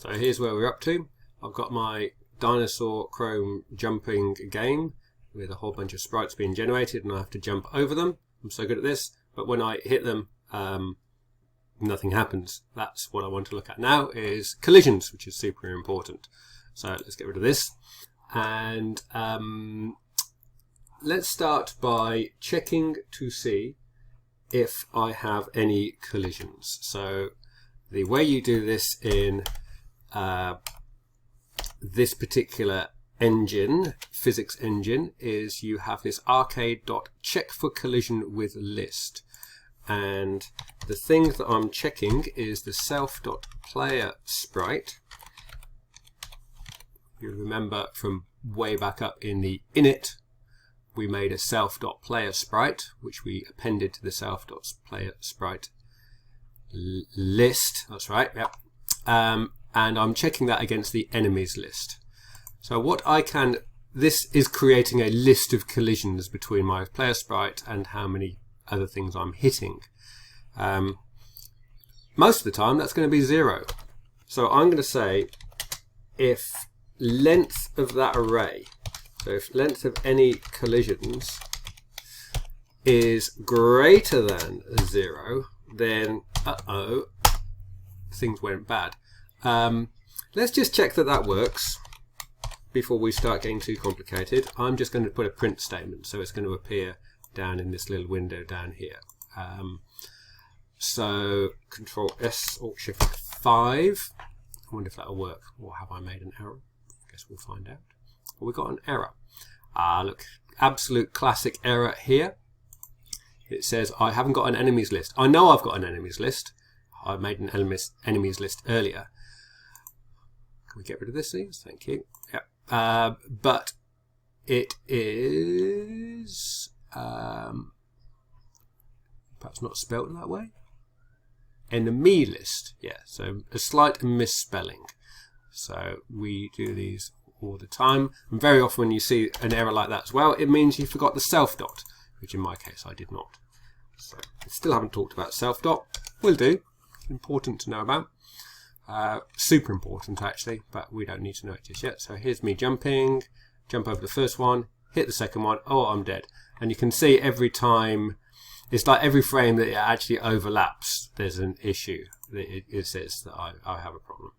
So here's where we're up to. I've got my Dinosaur Chrome jumping game with a whole bunch of sprites being generated, and I have to jump over them. I'm so good at this, but when I hit them, nothing happens. That's what I want to look at now, is collisions, which is super important. So let's get rid of this, and let's start by checking to see if I have any collisions. So the way you do this in this particular engine, physics engine, is you have this arcade.checkForCollisionWithList, and the thing that I'm checking is the self.player sprite. You remember from way back up in the init, we made a self.player sprite, which we appended to the self.player sprite list. That's right, yep. And I'm checking that against the enemies list. So what I can, this is creating a list of collisions between my player sprite and how many other things I'm hitting. Most of the time that's going to be 0. So I'm going to say if length of that array, so if length of any collisions is greater than 0, then things went bad. Let's just check that that works before we start getting too complicated. I'm just going to put a print statement, so it's going to appear down in this little window down here. So Control S or Shift 5. I wonder if that'll work, or have I made an error? I guess we'll find out. Well, we got an error. Look, absolute classic error here. It says I haven't got an enemies list. I know I've got an enemies list. I made an enemies list earlier. Can we get rid of this, please? Thank you. Yeah. But it is perhaps not spelled that way. Enemy list. Yeah, so a slight misspelling. So we do these all the time. And very often when you see an error like that as well, it means you forgot the self dot, which in my case I did not. So I still haven't talked about self dot. Will do. Important to know about. Super important actually, but we don't need to know it just yet. So here's me jumping, jump over the first one, hit the second one, oh, I'm dead. And you can see every time, it's like every frame that it actually overlaps, there's an issue. It says that I have a problem.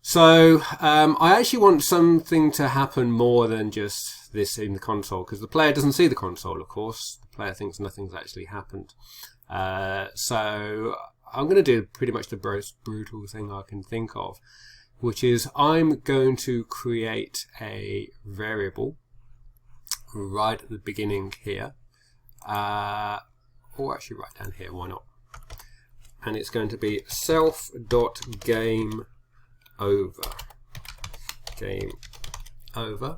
So I actually want something to happen more than just this in the console, because the player doesn't see the console, of course. The player thinks nothing's actually happened. So I'm going to do pretty much the most brutal thing I can think of, which is I'm going to create a variable right at the beginning here, or actually right down here, why not? And it's going to be self.gameOver, game over,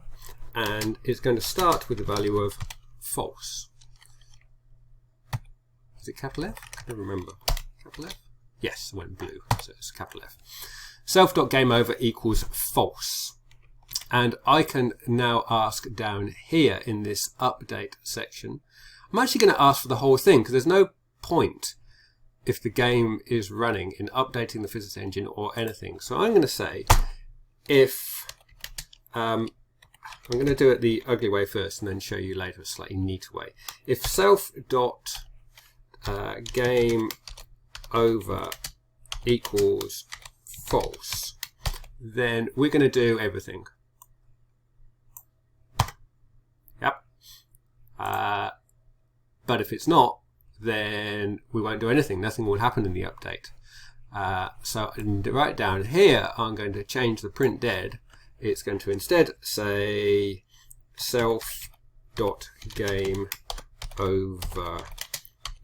and it's going to start with the value of false. Is it capital F? I don't remember. Capital F? Yes, it went blue, so it's capital F. Self.gameOver equals false. And I can now ask down here in this update section, I'm actually going to ask for the whole thing, because there's no point if the game is running in updating the physics engine or anything. So I'm going to say if, I'm going to do it the ugly way first and then show you later a slightly neater way. If self.gameOver equals false, then we're going to do everything. Yep. But if it's not, then we won't do anything. Nothing will happen in the update. So right down here, I'm going to change the print dead. It's going to instead say self.gameOver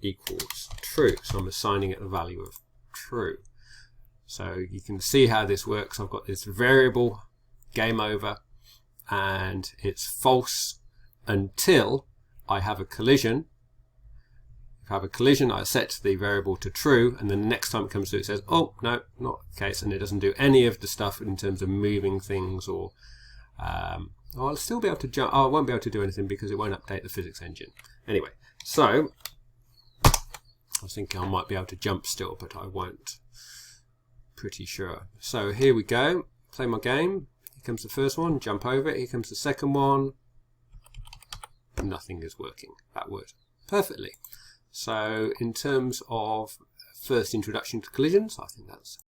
equals true. So I'm assigning it the value of true. So you can see how this works. I've got this variable game over, and it's false until I have a collision. If I have a collision, I set the variable to true, and then the next time it comes through, it says, oh, no, not the case, and it doesn't do any of the stuff in terms of moving things, or I'll still be able to jump. Oh, I won't be able to do anything because it won't update the physics engine. Anyway, so I was thinking I might be able to jump still, but I won't. pretty sure. So here we go. Play my game. Here comes the first one. Jump over it. Here comes the second one. Nothing is working. That worked perfectly. So in terms of first introduction to collisions, I think that's